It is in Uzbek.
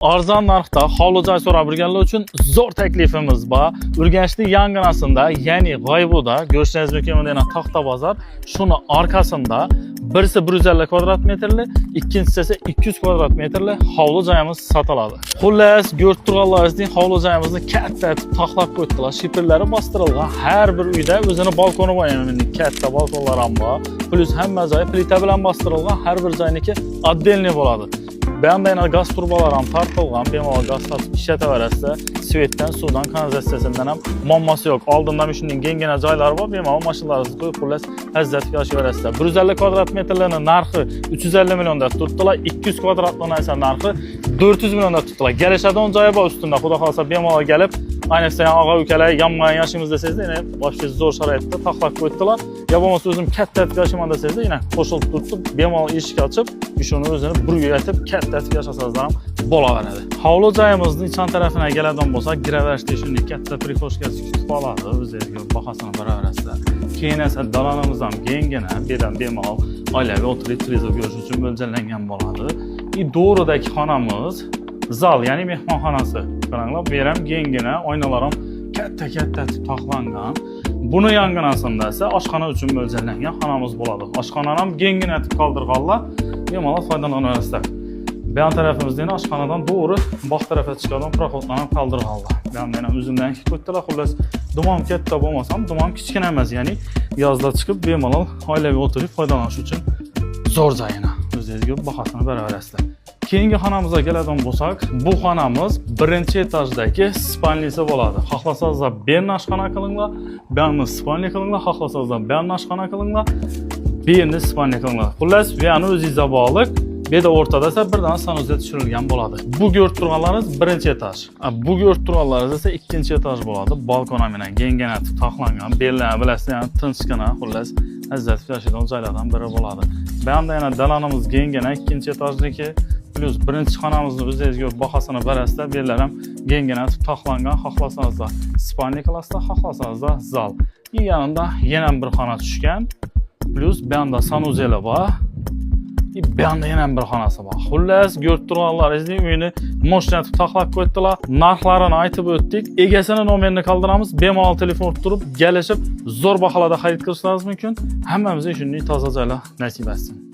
Arzon narxda hovli joy so'rab yurganlar uchun zo'r taklifimiz bor. Urganchning yonginasida, ya'ni G'oybuda, Go'shtnaz mukamidan taxta bozor, shuni orqasida birisi 150 kvadrat metrli, ikkinchisi esa 200 kvadrat metrli hovli joyimiz sotiladi. Xullas, ko'rib turganlaringizdek hovli joyimizni katta etib taxlab qo'ydilar. Shifrlari bostirilgan. Har bir uyda o'zini balkoni bor, ya'ni katta balkonlar ham bor. Plus hamma joy plita bilan bostirilgan, har bir joyniki отдельный bo'ladi. Beğenmeyen gaz turbalar ham tartılgan, bemalol gaz tatib ishlataverasiz. Svetdan, suvdan, kanalizatsiyadan ham muammosi yo'q. Oldindan shunday gengina joylari bor, bemalol mashinalaringizni qo'yib, xullas lazzatga yashaverasiz. 150 kvadrat metrlarning narxi 350 millionda tutdilar, 200 kvadratlarning esa narxi 400 millionda tutdilar. Kelishadigan joyi bor ustunda, xudo xolasa bemalol kelib, ayniqsa og'a ukalar yonma-yon yashaymiz desangiz, yana boshqa zo'r sharoitda taxlab qo'ydilar. Ya bo'lmasa o'zim katta etib yashayman desangiz, yana qo'shilib turib, bemalol eshik ochib, ishini o'zini burga aytib katta etib yashasangiz ham bo'laveradi. Hovli joyimizning chan tarafiga keladigan bo'lsak, giraverishda shunday katta prixoshkasi kutib oladi, o'zingizga bahosini beraverasizlar. Keyin esa dalonimiz ham kengina, berdan bemalol oilaviy o'tirib televizor ko'rish uchun mo'ljallangan bo'ladi. Do'ridagi xonamiz zal, ya'ni mehmonxonasi. Qaranglar, bu ham kengina, oynalar ham katta etib taxlangan. Buni yonginasida esa oshxona uchun mo'ljallangan xonamiz bo'ladi. Oshxonani ham kengina etib qoldirganlar, bemalol foydalanaverasizlar. Bu tarafimizdan oshxonadan to'g'ri bog' tarafga chiqadigan proxodlarni qoldirganlar. Men o'zimdan qo'ydilar, xullas dumom katta bo'lmasa ham dumom kichkina emas, ya'ni yozda chiqib bemalol oilaviy o'tirib foydalanish uchun zo'r joyina. O'zingizga bahosini beraverasizlar. Keyingi xonamizga keladigan bo'lsak, bu xonamiz birinchi etajdagi spalnisi bo'ladi. Xohlasangiz berni oshxona qilinglar, bu yerni spalni qilinglar, xohlasangiz berni oshxona qilinglar, bu yerni spalni qilinglar. Xullas, bu yerni o'zingizga bog'liq. Beda o'rtada esa birdan sanuzel tushirilgan bo'ladi. Bu ko'rib turganlaringiz birinchi etaj. Bu ko'rib turganlaringiz esa ikkinchi etaj bo'ladi. Balkon bilan kengina taxlangan, bellar bilasiz, ya'ni tinchgina, xullas lazzat yashaydigan joylardan biri bo'ladi. Bu yerda yana dalonimiz kengina, ikkinchi etajniki, plus birinchi xonamizni o'zingizga bahosini berasizlar. Bellar ham kengina taxlangan, xohlasangiz spalni qilasizlar, xohlasangiz zal. Yanında yana bir xona tushgan. Plus bu yerda sanuzeli bor. Bu yerda yana bir xonasi bor. Xullas, ko'rib turganlaringizning uyini mo'shnatib taxlab qo'ydilar. Narxlarini aytib o'tdik. Egasini nomerini qoldiramiz. Bemalol telefon turib, kelishib, zo'r baholarda xarid qilishingiz mumkin. Hammamizga shunday toza joylar nasib etsin.